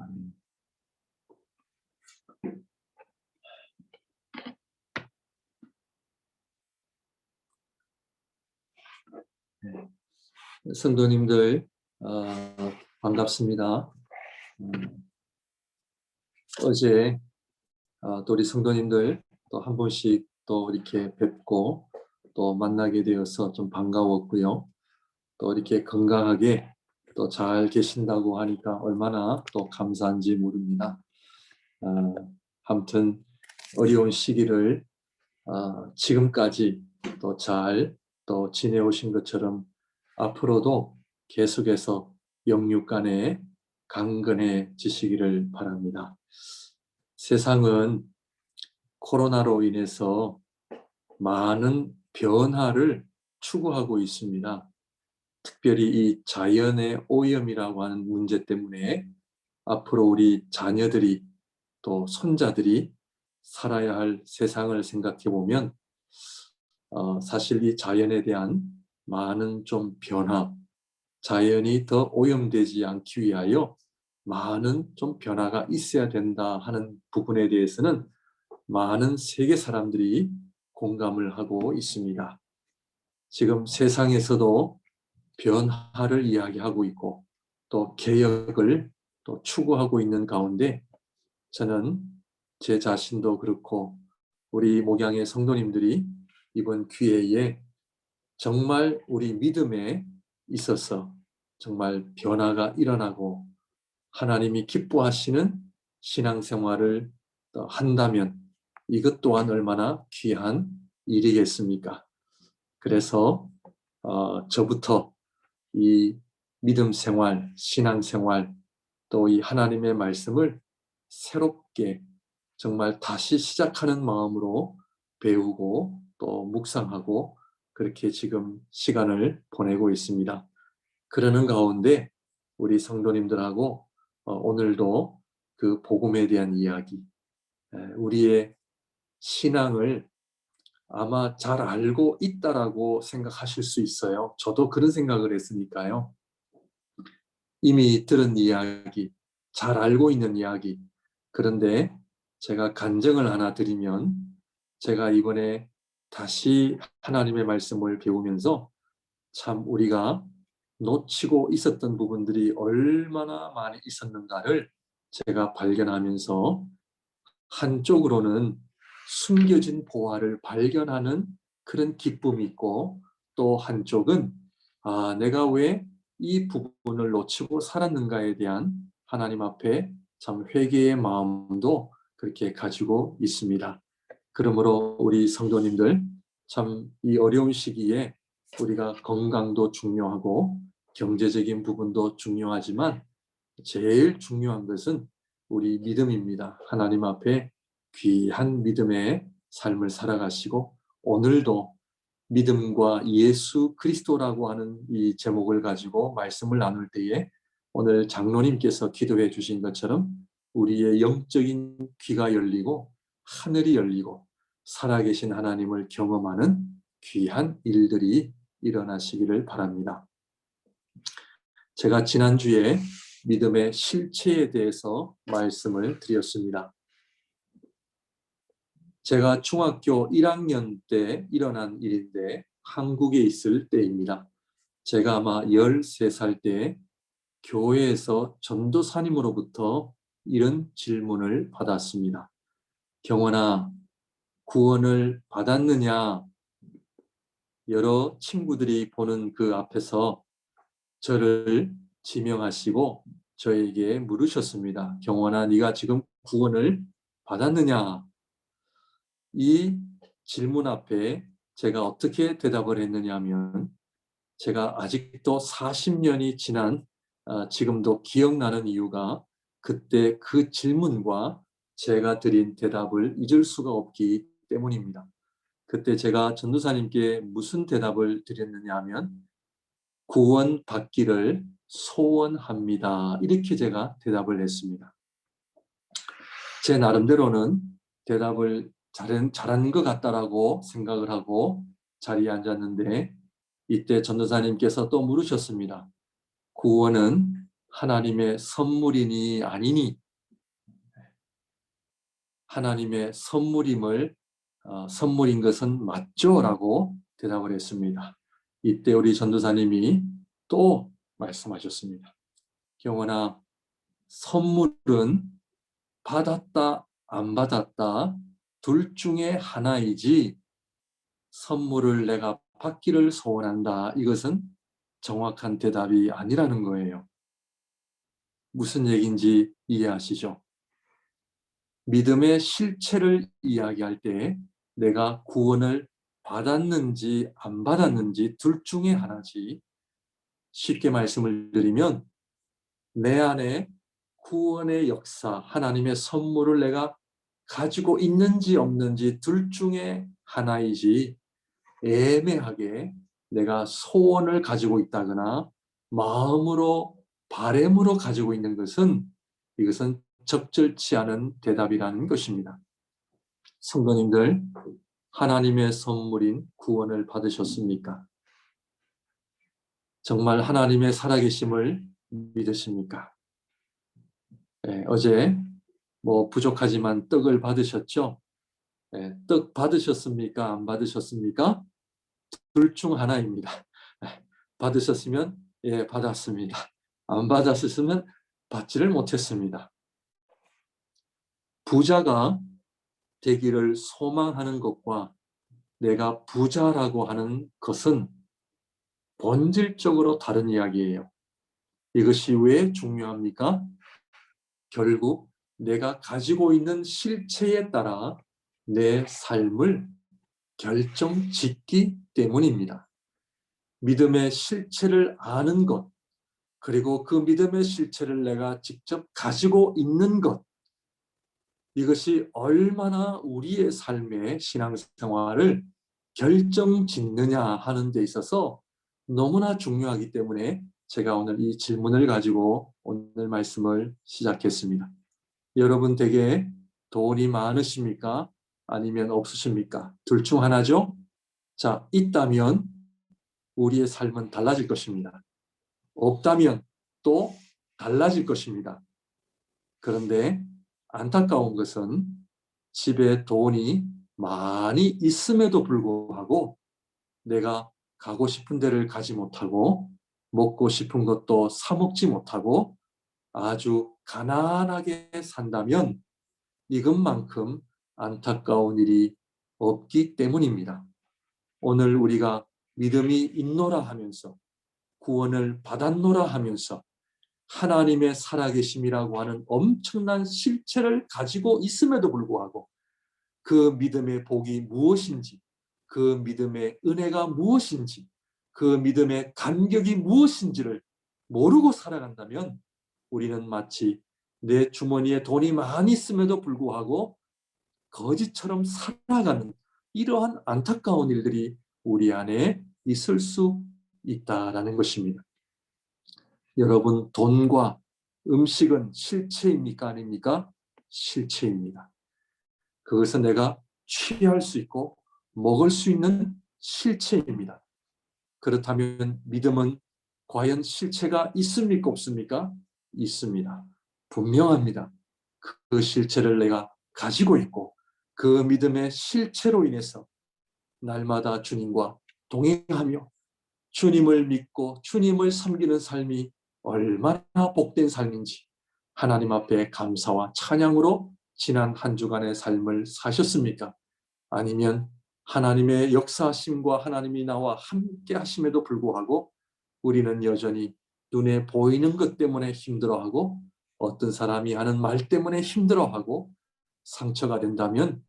아멘. 네. 성도님들 반갑습니다. 어제 또 우리 성도님들 또 한 번씩 또 이렇게 뵙고 또 만나게 되어서 좀 반가웠고요. 또 이렇게 건강하게 또 잘 계신다고 하니까 얼마나 또 감사한지 모릅니다. 아무튼 어려운 시기를 지금까지 또 잘 또 지내오신 것처럼 앞으로도 계속해서 영육 간에 강건해지시기를 바랍니다. 세상은 코로나로 인해서 많은 변화를 추구하고 있습니다. 특별히 이 자연의 오염이라고 하는 문제 때문에 앞으로 우리 자녀들이 또 손자들이 살아야 할 세상을 생각해 보면 사실 이 자연에 대한 많은 좀 변화, 자연이 더 오염되지 않기 위하여 많은 좀 변화가 있어야 된다 하는 부분에 대해서는 많은 세계 사람들이 공감을 하고 있습니다. 지금 세상에서도 변화를 이야기하고 있고 또 개혁을 또 추구하고 있는 가운데 저는 제 자신도 그렇고 우리 목양의 성도님들이 이번 기회에 정말 우리 믿음에 있어서 정말 변화가 일어나고 하나님이 기뻐하시는 신앙생활을 한다면 이것 또한 얼마나 귀한 일이겠습니까? 그래서 저부터 이 믿음 생활, 신앙 생활, 또 이 하나님의 말씀을 새롭게 정말 다시 시작하는 마음으로 배우고 또 묵상하고 그렇게 지금 시간을 보내고 있습니다. 그러는 가운데 우리 성도님들하고 오늘도 그 복음에 대한 이야기, 우리의 신앙을 아마 잘 알고 있다라고 생각하실 수 있어요. 저도 그런 생각을 했으니까요. 이미 들은 이야기, 잘 알고 있는 이야기. 그런데 제가 간증을 하나 드리면 제가 이번에 다시 하나님의 말씀을 배우면서 참 우리가 놓치고 있었던 부분들이 얼마나 많이 있었는가를 제가 발견하면서 한쪽으로는 숨겨진 보화를 발견하는 그런 기쁨이 있고 또 한쪽은 내가 왜 이 부분을 놓치고 살았는가에 대한 하나님 앞에 참 회개의 마음도 그렇게 가지고 있습니다. 그러므로 우리 성도님들 참 이 어려운 시기에 우리가 건강도 중요하고 경제적인 부분도 중요하지만 제일 중요한 것은 우리 믿음입니다. 하나님 앞에 귀한 믿음의 삶을 살아가시고 오늘도 믿음과 예수 그리스도라고 하는 이 제목을 가지고 말씀을 나눌 때에 오늘 장로님께서 기도해 주신 것처럼 우리의 영적인 귀가 열리고 하늘이 열리고 살아계신 하나님을 경험하는 귀한 일들이 일어나시기를 바랍니다. 제가 지난주에 믿음의 실체에 대해서 말씀을 드렸습니다. 제가 중학교 1학년 때 일어난 일인데 한국에 있을 때입니다. 제가 아마 13살 때 교회에서 전도사님으로부터 이런 질문을 받았습니다. 경원아, 구원을 받았느냐? 여러 친구들이 보는 그 앞에서 저를 지명하시고 저에게 물으셨습니다. 경원아, 네가 지금 구원을 받았느냐? 이 질문 앞에 제가 어떻게 대답을 했느냐 하면 제가 아직도 40년이 지난 지금도 기억나는 이유가 그때 그 질문과 제가 드린 대답을 잊을 수가 없기 때문입니다. 그때 제가 전도사님께 무슨 대답을 드렸느냐 하면 구원 받기를 소원합니다. 이렇게 제가 대답을 했습니다. 제 나름대로는 대답을 잘한 것 같다라고 생각을 하고 자리에 앉았는데 이때 전도사님께서 또 물으셨습니다. 구원은 하나님의 선물이니 아니니 하나님의 선물인 것은 맞죠? 라고 대답을 했습니다. 이때 우리 전도사님이 또 말씀하셨습니다. 경원아, 선물은 받았다, 안 받았다, 둘 중에 하나이지 선물을 내가 받기를 소원한다. 이것은 정확한 대답이 아니라는 거예요. 무슨 얘기인지 이해하시죠? 믿음의 실체를 이야기할 때 내가 구원을 받았는지 안 받았는지 둘 중에 하나지. 쉽게 말씀을 드리면 내 안에 구원의 역사, 하나님의 선물을 내가 가지고 있는지 없는지 둘 중에 하나이지 애매하게 내가 소원을 가지고 있다거나 마음으로 바램으로 가지고 있는 것은 이것은 적절치 않은 대답이라는 것입니다. 성도님들, 하나님의 선물인 구원을 받으셨습니까? 정말 하나님의 살아계심을 믿으십니까? 네, 어제 부족하지만 떡을 받으셨죠? 네, 떡 받으셨습니까? 안 받으셨습니까? 둘 중 하나입니다. 네, 받으셨으면 예, 받았습니다. 안 받았으면 받지를 못했습니다. 부자가 되기를 소망하는 것과 내가 부자라고 하는 것은 본질적으로 다른 이야기예요. 이것이 왜 중요합니까? 결국 내가 가지고 있는 실체에 따라 내 삶을 결정짓기 때문입니다. 믿음의 실체를 아는 것, 그리고 그 믿음의 실체를 내가 직접 가지고 있는 것, 이것이 얼마나 우리의 삶의 신앙생활을 결정짓느냐 하는 데 있어서 너무나 중요하기 때문에 제가 오늘 이 질문을 가지고 오늘 말씀을 시작했습니다. 여러분 댁에 돈이 많으십니까? 아니면 없으십니까? 둘 중 하나죠? 자, 있다면 우리의 삶은 달라질 것입니다. 없다면 또 달라질 것입니다. 그런데 안타까운 것은 집에 돈이 많이 있음에도 불구하고 내가 가고 싶은 데를 가지 못하고 먹고 싶은 것도 사 먹지 못하고 아주 가난하게 산다면 이것만큼 안타까운 일이 없기 때문입니다. 오늘 우리가 믿음이 있노라 하면서 구원을 받았노라 하면서 하나님의 살아계심이라고 하는 엄청난 실체를 가지고 있음에도 불구하고 그 믿음의 복이 무엇인지, 그 믿음의 은혜가 무엇인지, 그 믿음의 감격이 무엇인지를 모르고 살아간다면 우리는 마치 내 주머니에 돈이 많이 있음에도 불구하고 거지처럼 살아가는 이러한 안타까운 일들이 우리 안에 있을 수 있다라는 것입니다. 여러분, 돈과 음식은 실체입니까? 아닙니까? 실체입니다. 그것은 내가 취할 수 있고 먹을 수 있는 실체입니다. 그렇다면 믿음은 과연 실체가 있습니까? 없습니까? 있습니다. 분명합니다. 그 실체를 내가 가지고 있고 그 믿음의 실체로 인해서 날마다 주님과 동행하며 주님을 믿고 주님을 섬기는 삶이 얼마나 복된 삶인지 하나님 앞에 감사와 찬양으로 지난 한 주간의 삶을 사셨습니까? 아니면 하나님의 역사하심과 하나님이 나와 함께 하심에도 불구하고 우리는 여전히 눈에 보이는 것 때문에 힘들어하고 어떤 사람이 하는 말 때문에 힘들어하고 상처가 된다면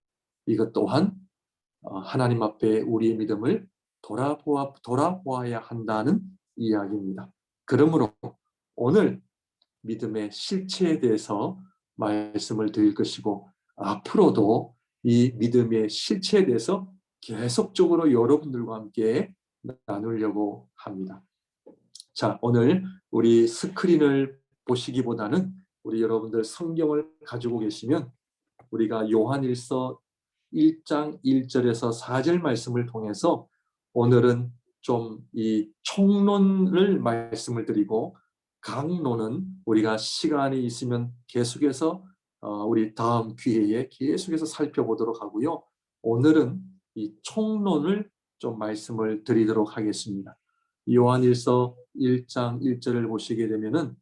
이것 또한 하나님 앞에 우리의 믿음을 돌아보아야 한다는 이야기입니다. 그러므로 오늘 믿음의 실체에 대해서 말씀을 드릴 것이고 앞으로도 이 믿음의 실체에 대해서 계속적으로 여러분들과 함께 나누려고 합니다. 자, 오늘 우리 스크린을 보시기보다는 우리 여러분들 성경을 가지고 계시면 우리가 요한일서 1장 1절에서 4절 말씀을 통해서 오늘은 좀 이 총론을 말씀을 드리고 강론은 우리가 시간이 있으면 계속해서 우리 다음 기회에 계속해서 살펴보도록 하고요. 오늘은 이 총론을 좀 말씀을 드리도록 하겠습니다. 요한일서 1장 1절을 보시게 되면은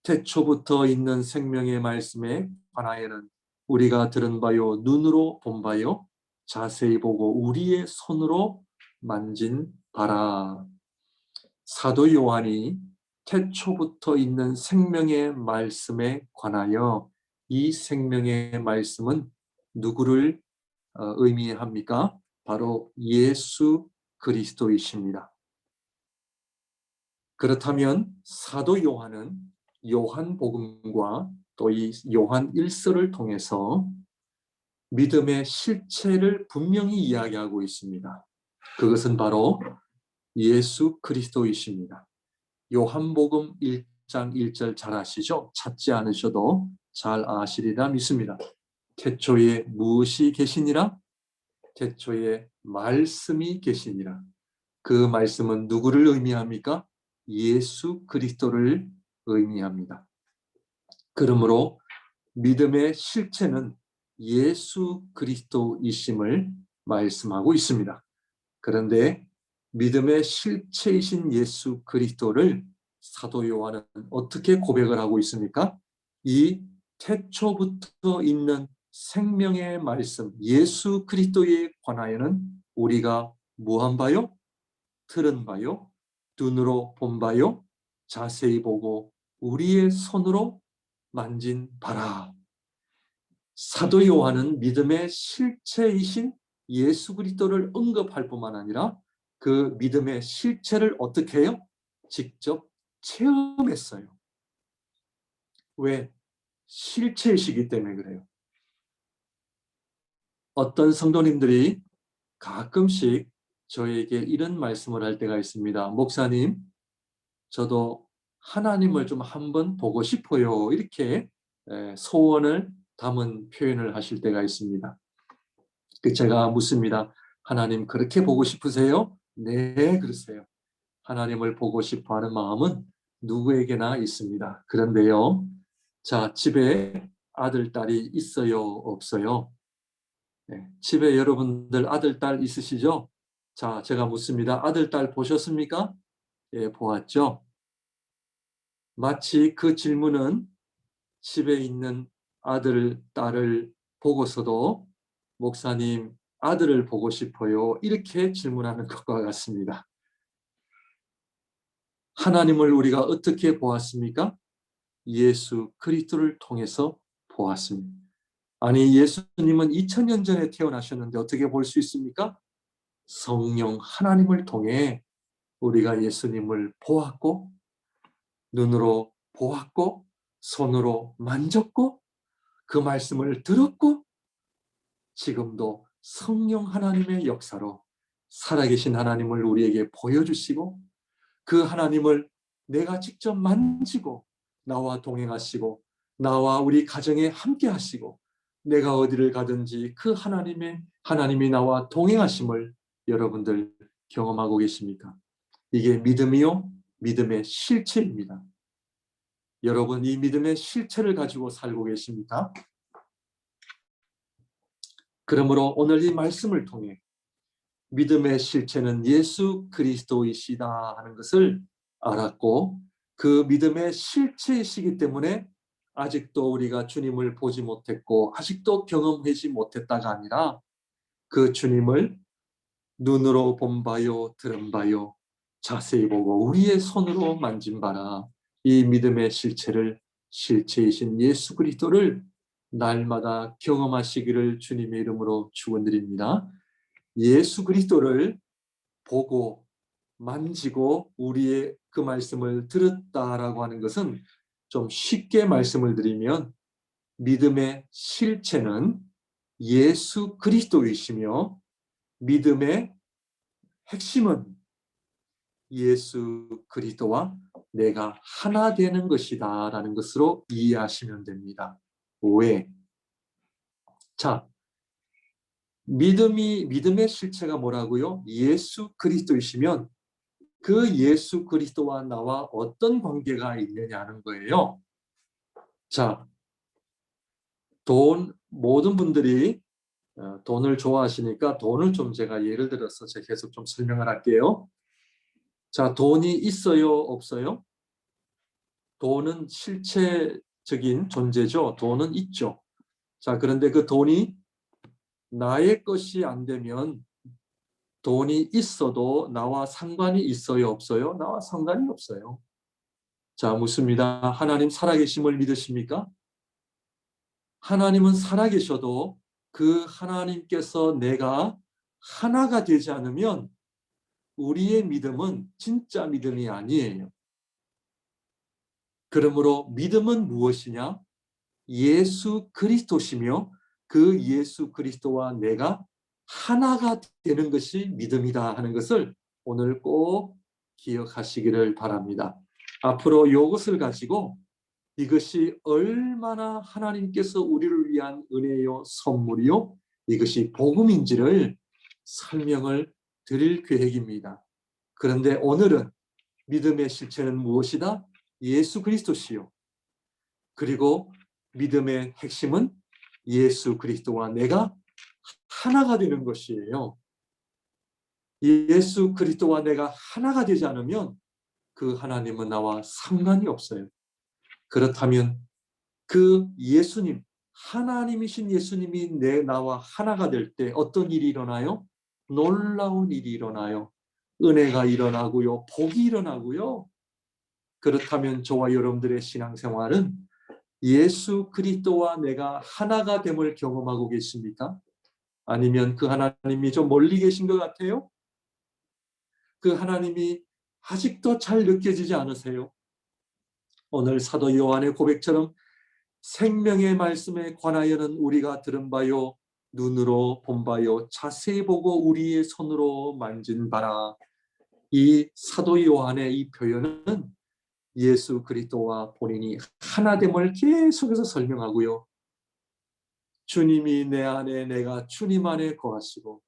태초부터 있는 생명의 말씀에 관하여는 우리가 들은 바요 눈으로 본 바요 자세히 보고 우리의 손으로 만진 바라. 사도 요한이 태초부터 있는 생명의 말씀에 관하여 이 생명의 말씀은 누구를 의미합니까? 바로 예수 그리스도이십니다. 그렇다면 사도 요한은 요한복음과 또 이 요한 1서를 통해서 믿음의 실체를 분명히 이야기하고 있습니다. 그것은 바로 예수 그리스도이십니다. 요한복음 1장 1절 잘 아시죠? 찾지 않으셔도 잘 아시리라 믿습니다. 태초에 무엇이 계시니라? 태초에 말씀이 계시니라. 그 말씀은 누구를 의미합니까? 예수 그리스도를 의미합니다. 그러므로 믿음의 실체는 예수 그리스도이심을 말씀하고 있습니다. 그런데 믿음의 실체이신 예수 그리스도를 사도 요한은 어떻게 고백을 하고 있습니까? 이 태초부터 있는 생명의 말씀 예수 그리스도에 관하여는 우리가 뭐한 바요? 들은 바요? 눈으로 본 바요? 자세히 보고 우리의 손으로 만진 바라. 사도 요한은 믿음의 실체이신 예수 그리스도를 언급할 뿐만 아니라 그 믿음의 실체를 어떻게 해요? 직접 체험했어요. 왜? 실체이시기 때문에 그래요. 어떤 성도님들이 가끔씩 저에게 이런 말씀을 할 때가 있습니다. 목사님, 저도 하나님을 좀 한번 보고 싶어요. 이렇게 소원을 담은 표현을 하실 때가 있습니다. 제가 묻습니다. 하나님 그렇게 보고 싶으세요? 네, 그러세요. 하나님을 보고 싶어 하는 마음은 누구에게나 있습니다. 그런데요, 자, 집에 아들, 딸이 있어요? 없어요? 네, 집에 여러분들 아들, 딸 있으시죠? 자, 제가 묻습니다. 아들, 딸 보셨습니까? 예, 보았죠? 마치 그 질문은 집에 있는 아들, 딸을 보고서도 목사님, 아들을 보고 싶어요. 이렇게 질문하는 것과 같습니다. 하나님을 우리가 어떻게 보았습니까? 예수 그리스도를 통해서 보았습니다. 아니, 예수님은 2000년 전에 태어나셨는데 어떻게 볼 수 있습니까? 성령 하나님을 통해 우리가 예수님을 보았고 눈으로 보았고 손으로 만졌고 그 말씀을 들었고 지금도 성령 하나님의 역사로 살아계신 하나님을 우리에게 보여주시고 그 하나님을 내가 직접 만지고 나와 동행하시고 나와 우리 가정에 함께 하시고 내가 어디를 가든지 그 하나님이 나와 동행하심을 여러분들 경험하고 계십니까? 이게 믿음이요, 믿음의 실체입니다. 여러분 이 믿음의 실체를 가지고 살고 계십니까? 그러므로 오늘 이 말씀을 통해 믿음의 실체는 예수 그리스도이시다 하는 것을 알았고 그 믿음의 실체이시기 때문에 아직도 우리가 주님을 보지 못했고 아직도 경험하지 못했다가 아니라 그 주님을 눈으로 본 바요 들은 바요 자세히 보고 우리의 손으로 만진 바라. 이 믿음의 실체를 실체이신 예수 그리스도를 날마다 경험하시기를 주님의 이름으로 축원드립니다. 예수 그리스도를 보고 만지고 우리의 그 말씀을 들었다라고 하는 것은 좀 쉽게 말씀을 드리면 믿음의 실체는 예수 그리스도이시며 믿음의 핵심은 예수 그리스도와 내가 하나 되는 것이다 라는 것으로 이해하시면 됩니다. 왜? 자, 믿음의 실체가 뭐라고요? 예수 그리스도이시면 그 예수 그리스도와 나와 어떤 관계가 있느냐는 거예요. 자, 모든 분들이 돈을 좋아하시니까 돈을 좀 제가 예를 들어서 제가 계속 좀 설명을 할게요. 자, 돈이 있어요, 없어요? 돈은 실체적인 존재죠. 돈은 있죠. 자, 그런데 그 돈이 나의 것이 안 되면 돈이 있어도 나와 상관이 있어요, 없어요? 나와 상관이 없어요. 자, 묻습니다. 하나님 살아계심을 믿으십니까? 하나님은 살아계셔도 그 하나님께서 내가 하나가 되지 않으면 우리의 믿음은 진짜 믿음이 아니에요. 그러므로 믿음은 무엇이냐? 예수 그리스도시며 그 예수 그리스도와 내가 하나가 되는 것이 믿음이다 하는 것을 오늘 꼭 기억하시기를 바랍니다. 앞으로 이것을 가지고 이것이 얼마나 하나님께서 우리를 위한 은혜요 선물이요 이것이 복음인지를 설명을 드릴 계획입니다. 그런데 오늘은 믿음의 실체는 무엇이다? 예수 그리스도시요. 그리고 믿음의 핵심은 예수 그리스도와 내가 하나가 되는 것이에요. 예수 그리스도와 내가 하나가 되지 않으면 그 하나님은 나와 상관이 없어요. 그렇다면 그 예수님, 하나님이신 예수님이 나와 하나가 될 때 어떤 일이 일어나요? 놀라운 일이 일어나요. 은혜가 일어나고요. 복이 일어나고요. 그렇다면 저와 여러분들의 신앙생활은 예수 그리스도와 내가 하나가 됨을 경험하고 계십니까? 아니면 그 하나님이 좀 멀리 계신 것 같아요? 그 하나님이 아직도 잘 느껴지지 않으세요? 오늘 사도 요한의 고백처럼 생명의 말씀에 관하여는 우리가 들은 바요, 눈으로 본 바요, 자세히 보고 우리의 손으로 만진 바라. 이 사도 요한의 이 표현은 예수 그리스도와 본인이 하나됨을 계속해서 설명하고요. 주님이 내 안에 내가 주님 안에 거하시고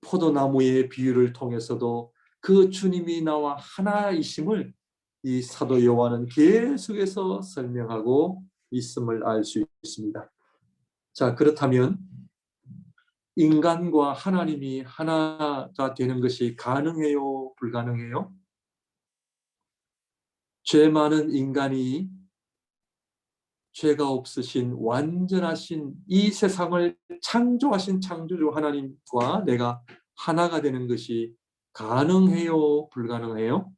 포도나무의 비유를 통해서도 그 주님이 나와 하나이심을 이 사도 요한은 계속해서 설명하고 있음을 알 수 있습니다. 자, 그렇다면 인간과 하나님이 하나가 되는 것이 가능해요? 불가능해요? 죄 많은 인간이 죄가 없으신 완전하신 이 세상을 창조하신 창조주 하나님과 내가 하나가 되는 것이 가능해요? 불가능해요?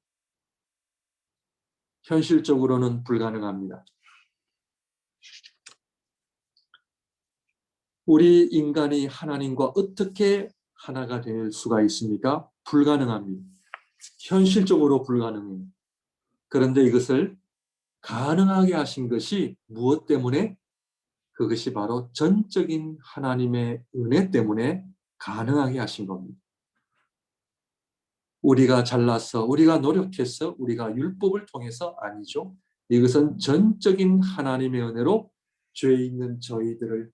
현실적으로는 불가능합니다. 우리 인간이 하나님과 어떻게 하나가 될 수가 있습니까? 불가능합니다. 현실적으로 불가능해요. 그런데 이것을 가능하게 하신 것이 무엇 때문에? 그것이 바로 전적인 하나님의 은혜 때문에 가능하게 하신 겁니다. 우리가 잘나서, 우리가 노력해서, 우리가 율법을 통해서 아니죠. 이것은 전적인 하나님의 은혜로 죄 있는 저희들을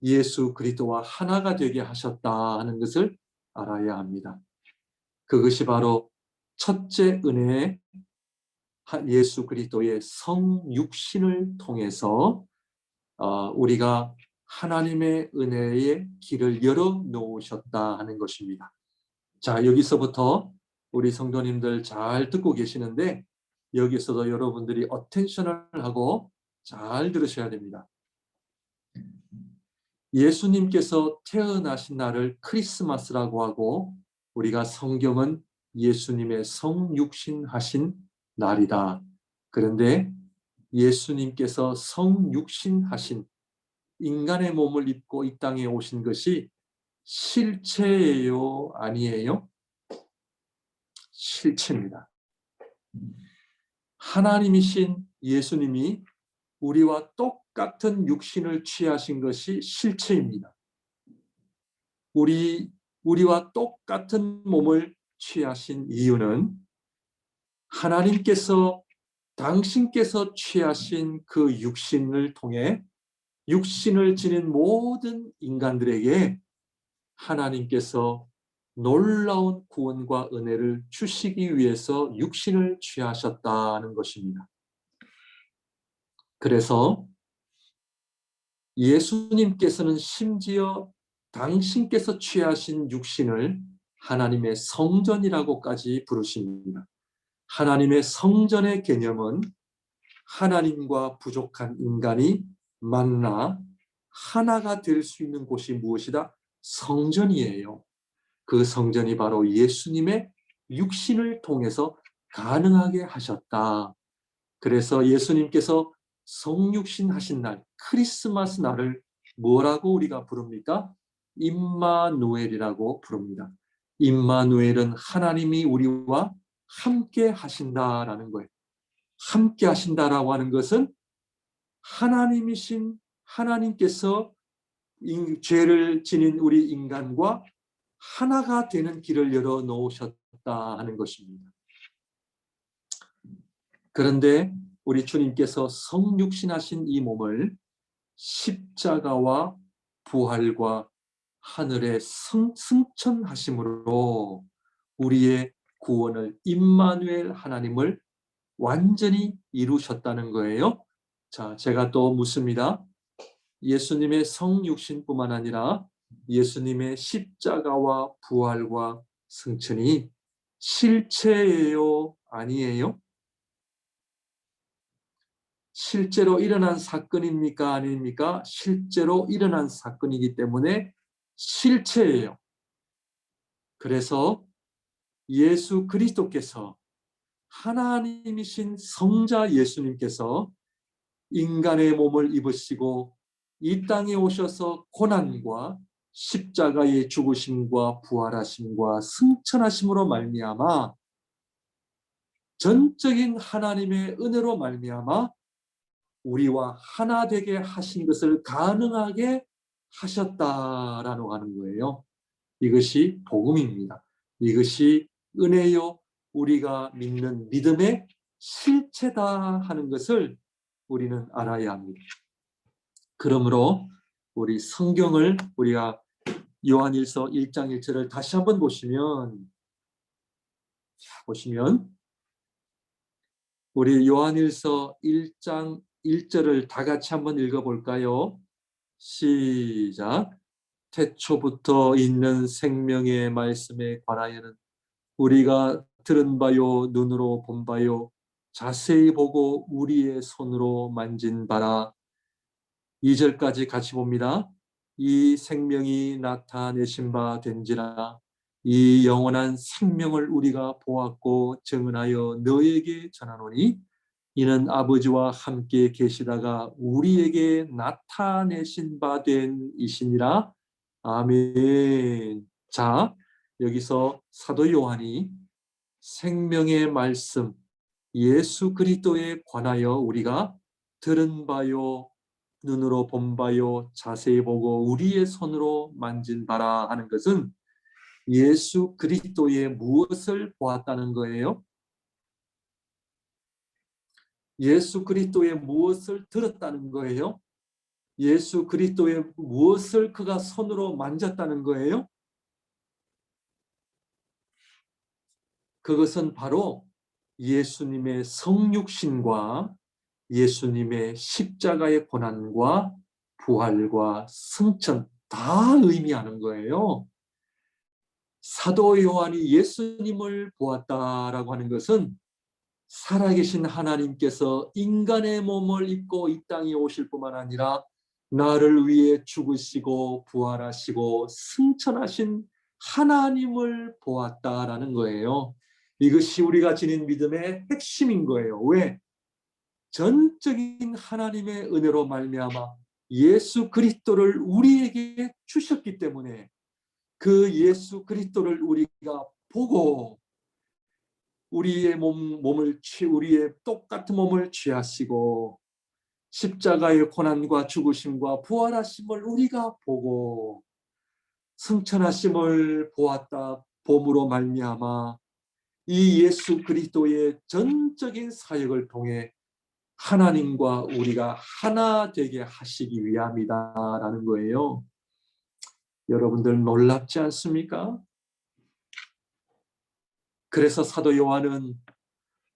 예수 그리스도와 하나가 되게 하셨다 하는 것을 알아야 합니다. 그것이 바로 첫째 은혜의 예수 그리스도의 성육신을 통해서 우리가 하나님의 은혜의 길을 열어 놓으셨다 하는 것입니다. 자, 여기서부터 우리 성도님들 잘 듣고 계시는데 여기서도 여러분들이 어텐션을 하고 잘 들으셔야 됩니다. 예수님께서 태어나신 날을 크리스마스라고 하고 우리가 성경은 예수님의 성육신하신 날이다. 그런데 예수님께서 성육신하신 인간의 몸을 입고 이 땅에 오신 것이 실체예요? 아니에요? 실체입니다. 하나님이신 예수님이 우리와 똑같은 육신을 취하신 것이 실체입니다. 우리와 똑같은 몸을 취하신 이유는 하나님께서 당신께서 취하신 그 육신을 통해 육신을 지닌 모든 인간들에게 하나님께서 놀라운 구원과 은혜를 주시기 위해서 육신을 취하셨다는 것입니다. 그래서 예수님께서는 심지어 당신께서 취하신 육신을 하나님의 성전이라고까지 부르십니다. 하나님의 성전의 개념은 하나님과 부족한 인간이 만나 하나가 될 수 있는 곳이 무엇이다? 성전이에요. 그 성전이 바로 예수님의 육신을 통해서 가능하게 하셨다. 그래서 예수님께서 성육신 하신 날, 크리스마스 날을 뭐라고 우리가 부릅니까? 임마누엘이라고 부릅니다. 임마누엘은 하나님이 우리와 함께 하신다라는 거예요. 함께 하신다라고 하는 것은 하나님이신 하나님께서 죄를 지닌 우리 인간과 하나가 되는 길을 열어 놓으셨다 하는 것입니다. 그런데 우리 주님께서 성육신하신 이 몸을 십자가와 부활과 하늘의 승천하심으로 우리의 구원을 임마누엘 하나님을 완전히 이루셨다는 거예요. 자, 제가 또 묻습니다. 예수님의 성육신뿐만 아니라 예수님의 십자가와 부활과 승천이 실체예요? 아니에요? 실제로 일어난 사건입니까? 아닙니까? 실제로 일어난 사건이기 때문에 실체예요. 그래서 예수 그리스도께서 하나님이신 성자 예수님께서 인간의 몸을 입으시고 이 땅에 오셔서 고난과 십자가의 죽으심과 부활하심과 승천하심으로 말미암아 전적인 하나님의 은혜로 말미암아 우리와 하나 되게 하신 것을 가능하게 하셨다라고 하는 거예요. 이것이 복음입니다. 이것이 은혜요 우리가 믿는 믿음의 실체다 하는 것을 우리는 알아야 합니다. 그러므로 우리 성경을 우리가 요한일서 1장 1절을 다시 한번 보시면 우리 요한일서 1장 1절을 다 같이 한번 읽어볼까요? 시작. 태초부터 있는 생명의 말씀에 관하여는 우리가 들은 바요 눈으로 본 바요 자세히 보고 우리의 손으로 만진 바라. 2절까지 같이 봅니다. 이 생명이 나타내신 바 된지라. 이 영원한 생명을 우리가 보았고 증언하여 너에게 전하노니 이는 아버지와 함께 계시다가 우리에게 나타내신 바 된 이시니라. 아멘. 자, 여기서 사도 요한이 생명의 말씀 예수 그리스도에 관하여 우리가 들은 바요 눈으로 본 바요 자세히 보고 우리의 손으로 만진 바라 하는 것은 예수 그리스도의 무엇을 보았다는 거예요? 예수 그리스도의 무엇을 들었다는 거예요? 예수 그리스도의 무엇을 그가 손으로 만졌다는 거예요? 그것은 바로 예수님의 성육신과 예수님의 십자가의 고난과 부활과 승천 다 의미하는 거예요. 사도 요한이 예수님을 보았다라고 하는 것은 살아계신 하나님께서 인간의 몸을 입고 이 땅에 오실 뿐만 아니라 나를 위해 죽으시고 부활하시고 승천하신 하나님을 보았다라는 거예요. 이것이 우리가 지닌 믿음의 핵심인 거예요. 왜? 전적인 하나님의 은혜로 말미암아 예수 그리스도를 우리에게 주셨기 때문에 그 예수 그리스도를 우리가 보고 우리의 똑같은 몸을 취하시고 십자가의 고난과 죽으심과 부활하심을 우리가 보고 승천하심을 보았다 봄으로 말미암아 이 예수 그리스도의 전적인 사역을 통해 하나님과 우리가 하나 되게 하시기 위함이다라는 거예요. 여러분들 놀랍지 않습니까? 그래서 사도 요한은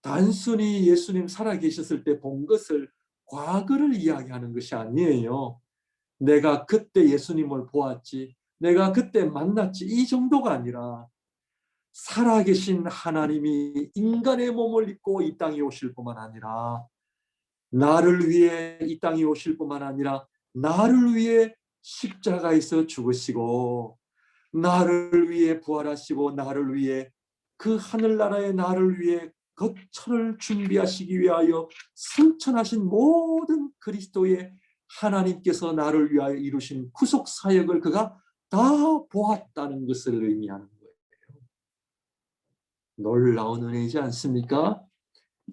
단순히 예수님 살아계셨을 때 본 것을 과거를 이야기하는 것이 아니에요. 내가 그때 예수님을 보았지, 내가 그때 만났지, 이 정도가 아니라 살아계신 하나님이 인간의 몸을 입고 이 땅에 오실 뿐만 아니라 나를 위해 이 땅에 오실 뿐만 아니라 나를 위해 십자가에서 죽으시고 나를 위해 부활하시고 나를 위해 그 하늘나라의 나를 위해 거처를 준비하시기 위하여 승천하신 모든 그리스도의 하나님께서 나를 위하여 이루신 구속 사역을 그가 다 보았다는 것을 의미하는 거예요. 놀라운 은혜이지 않습니까?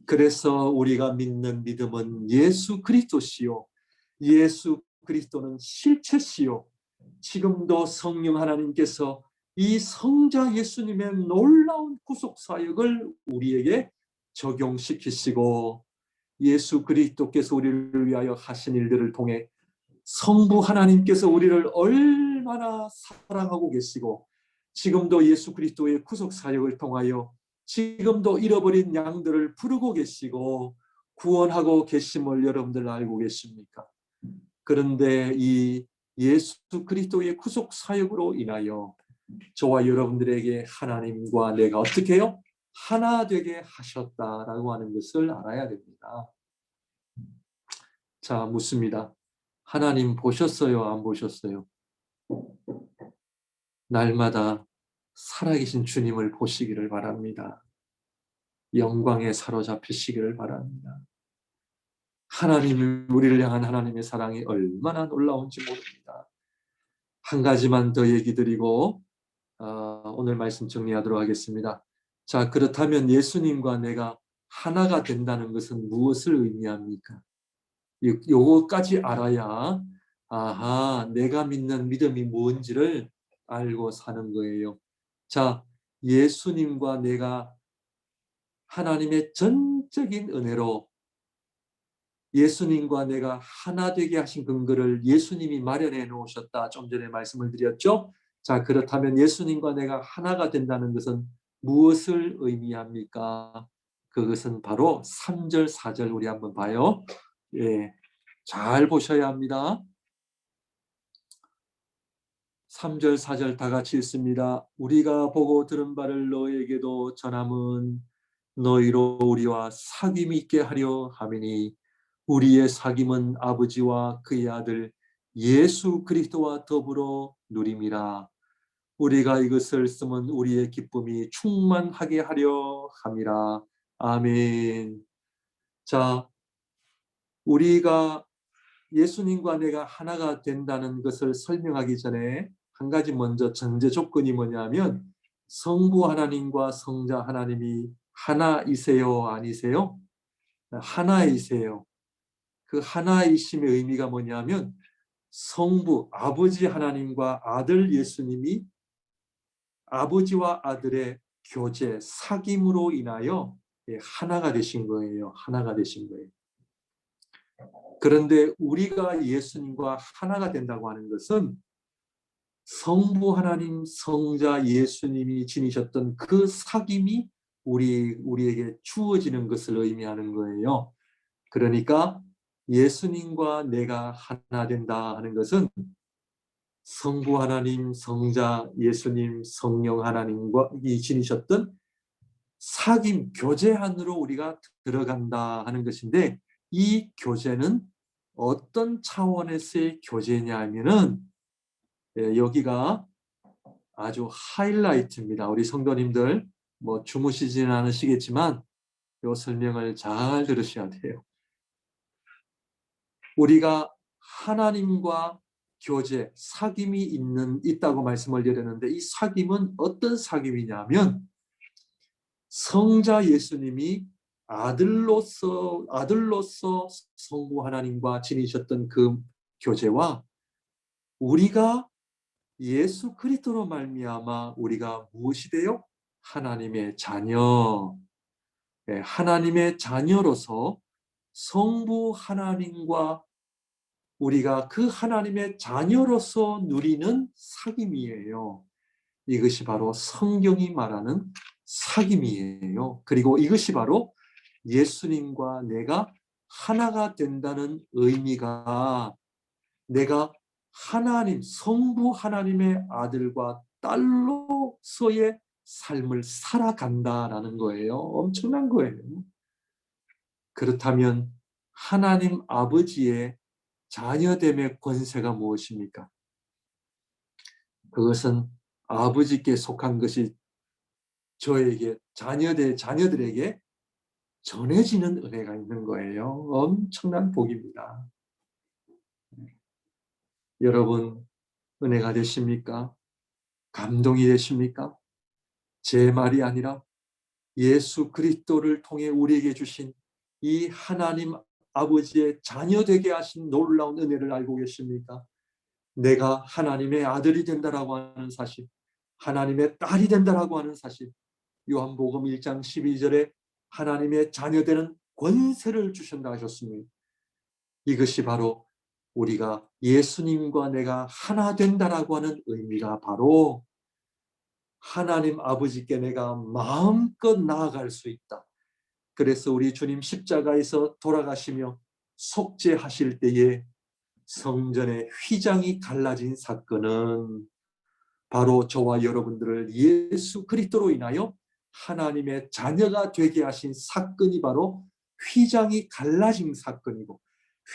그래서 우리가 믿는 믿음은 예수 그리스도시요, 예수 그리스도는 실체시요, 지금도 성령 하나님께서 이 성자 예수님의 놀라운 구속 사역을 우리에게 적용시키시고 예수 그리스도께서 우리를 위하여 하신 일들을 통해 성부 하나님께서 우리를 얼마나 사랑하고 계시고 지금도 예수 그리스도의 구속 사역을 통하여 지금도 잃어버린 양들을 부르고 계시고 구원하고 계심을 여러분들 알고 계십니까? 그런데 이 예수 그리스도의 구속 사역으로 인하여 저와 여러분들에게 하나님과 내가 어떻게 해요? 하나 되게 하셨다라고 하는 것을 알아야 됩니다. 자, 묻습니다. 하나님 보셨어요? 안 보셨어요? 날마다 살아계신 주님을 보시기를 바랍니다. 영광에 사로잡히시기를 바랍니다. 하나님이 우리를 향한 하나님의 사랑이 얼마나 놀라운지 모릅니다. 한 가지만 더 얘기 드리고 오늘 말씀 정리하도록 하겠습니다. 자, 그렇다면 예수님과 내가 하나가 된다는 것은 무엇을 의미합니까? 요거까지 알아야 아하, 내가 믿는 믿음이 뭔지를 알고 사는 거예요. 자, 예수님과 내가 하나님의 전적인 은혜로 예수님과 내가 하나 되게 하신 근거를 예수님이 마련해 놓으셨다. 좀 전에 말씀을 드렸죠. 자, 그렇다면 예수님과 내가 하나가 된다는 것은 무엇을 의미합니까? 그것은 바로 3절, 4절 우리 한번 봐요. 예, 잘 보셔야 합니다. 3절, 4절 다 같이 읽습니다. 우리가 보고 들은 바를 너에게도 전함은 너희로 우리와 사귐이 있게 하려 함이니 우리의 사귐은 아버지와 그의 아들 예수 그리스도와 더불어 누림이라. 우리가 이것을 쓰면 우리의 기쁨이 충만하게 하려 함이라. 아멘. 자, 우리가 예수님과 내가 하나가 된다는 것을 설명하기 전에 한 가지 먼저 전제 조건이 뭐냐면 성부 하나님과 성자 하나님이 하나이세요, 아니세요? 하나이세요. 그 하나이심의 의미가 뭐냐면 성부 아버지 하나님과 아들 예수님이 아버지와 아들의 교제 사귐으로 인하여 하나가 되신 거예요. 하나가 되신 거예요. 그런데 우리가 예수님과 하나가 된다고 하는 것은 성부 하나님, 성자 예수님이 지니셨던 그 사귐이 우리에게 주어지는 것을 의미하는 거예요. 그러니까 예수님과 내가 하나 된다 하는 것은 성부 하나님, 성자 예수님, 성령 하나님과 이 지니셨던 사귐, 교제 안으로 우리가 들어간다 하는 것인데 이 교제는 어떤 차원에서의 교제냐 하면은 여기가 아주 하이라이트입니다. 우리 성도님들 뭐 주무시지는 않으시겠지만 이 설명을 잘 들으셔야 돼요. 우리가 하나님과 교제, 사귐이 있다고 말씀을 드렸는데 이 사귐은 어떤 사귐이냐면 성자 예수님이 아들로서 성부 하나님과 지니셨던 그 교제와 우리가 예수 그리스도로 말미암아 우리가 무엇이 돼요? 하나님의 자녀. 하나님의 자녀로서 성부 하나님과 우리가 그 하나님의 자녀로서 누리는 사귐이에요. 이것이 바로 성경이 말하는 사귐이에요. 그리고 이것이 바로 예수님과 내가 하나가 된다는 의미가, 내가 하나님, 성부 하나님의 아들과 딸로서의 삶을 살아간다라는 거예요. 엄청난 거예요. 그렇다면 하나님 아버지의 자녀됨의 권세가 무엇입니까? 그것은 아버지께 속한 것이 저에게, 자녀들에게 전해지는 은혜가 있는 거예요. 엄청난 복입니다. 여러분, 은혜가 되십니까? 감동이 되십니까? 제 말이 아니라 예수 그리스도를 통해 우리에게 주신 이 하나님 아버지의 자녀 되게 하신 놀라운 은혜를 알고 계십니까? 내가 하나님의 아들이 된다라고 하는 사실, 하나님의 딸이 된다라고 하는 사실, 요한복음 1장 12절에 하나님의 자녀되는 권세를 주신다 하셨습니다. 이것이 바로 우리가 예수님과 내가 하나 된다라고 하는 의미가 바로 하나님 아버지께 내가 마음껏 나아갈 수 있다. 그래서 우리 주님 십자가에서 돌아가시며 속죄하실 때에 성전의 휘장이 갈라진 사건은 바로 저와 여러분들을 예수 그리스도로 인하여 하나님의 자녀가 되게 하신 사건이 바로 휘장이 갈라진 사건이고,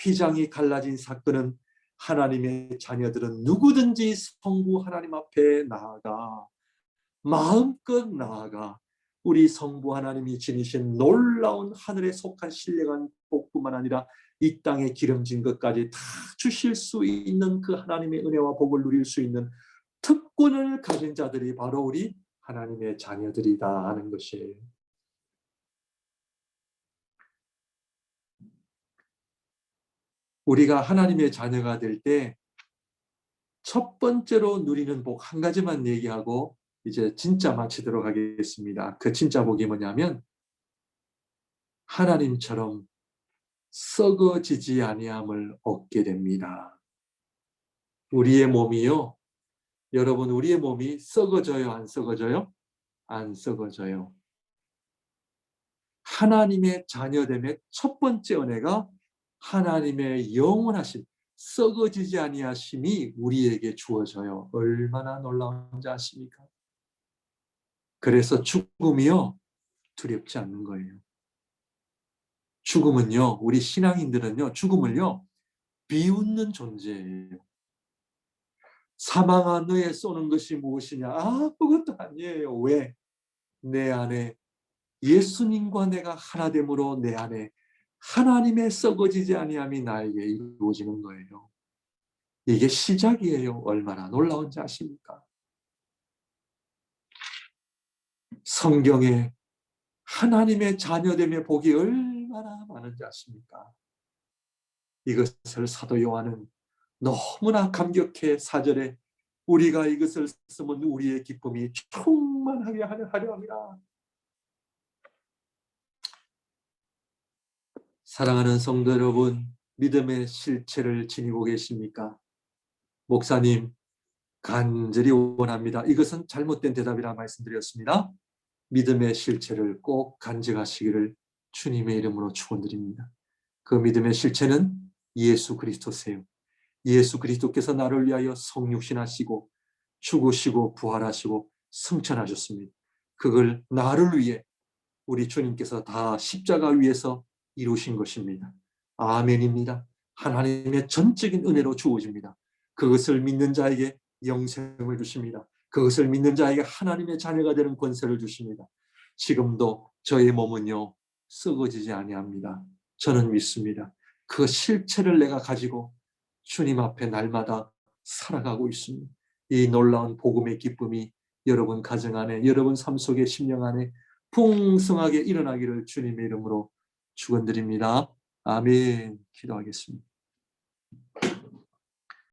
휘장이 갈라진 사건은 하나님의 자녀들은 누구든지 성부 하나님 앞에 나아가, 마음껏 나아가 우리 성부 하나님이 지니신 놀라운 하늘에 속한 신령한 복뿐만 아니라 이 땅에 기름진 것까지 다 주실 수 있는 그 하나님의 은혜와 복을 누릴 수 있는 특권을 가진 자들이 바로 우리 하나님의 자녀들이다 하는 것이에요. 우리가 하나님의 자녀가 될 때 첫 번째로 누리는 복 한 가지만 얘기하고 이제 진짜 마치도록 하겠습니다. 그 진짜 복이 뭐냐면 하나님처럼 썩어지지 아니함을 얻게 됩니다. 우리의 몸이요, 여러분, 우리의 몸이 썩어져요, 안 썩어져요? 안 썩어져요. 하나님의 자녀됨의 첫 번째 은혜가 하나님의 영원하신 썩어지지 아니하심이 우리에게 주어져요. 얼마나 놀라운지 아십니까? 그래서 죽음이요, 두렵지 않는 거예요. 죽음은요, 우리 신앙인들은요, 죽음을요, 비웃는 존재예요. 사망아 너의 쏘는 것이 무엇이냐? 아무것도 아니에요. 왜? 내 안에 예수님과 내가 하나됨으로 내 안에 하나님의 썩어지지 아니함이 나에게 이루어지는 거예요. 이게 시작이에요. 얼마나 놀라운지 아십니까? 성경에 하나님의 자녀됨의 복이 얼마나 많은지 아십니까? 이것을 사도 요한은 너무나 감격해 4절에 우리가 이것을 쓰면 우리의 기쁨이 충만하게 하려 합니다. 사랑하는 성도 여러분, 믿음의 실체를 지니고 계십니까? 목사님, 간절히 원합니다. 이것은 잘못된 대답이라 말씀드렸습니다. 믿음의 실체를 꼭 간직하시기를 주님의 이름으로 축원드립니다. 그 믿음의 실체는 예수 그리스도세요. 예수 그리스도께서 나를 위하여 성육신하시고 죽으시고 부활하시고 승천하셨습니다. 그걸 나를 위해 우리 주님께서 다 십자가 위에서 이루신 것입니다. 아멘입니다. 하나님의 전적인 은혜로 주어집니다. 그것을 믿는 자에게 영생을 주십니다. 그것을 믿는 자에게 하나님의 자녀가 되는 권세를 주십니다. 지금도 저의 몸은요, 썩어지지 아니합니다. 저는 믿습니다. 그 실체를 내가 가지고 주님 앞에 날마다 살아가고 있습니다. 이 놀라운 복음의 기쁨이 여러분 가정 안에, 여러분 삶 속에, 심령 안에 풍성하게 일어나기를 주님의 이름으로 축원드립니다. 아멘. 기도하겠습니다.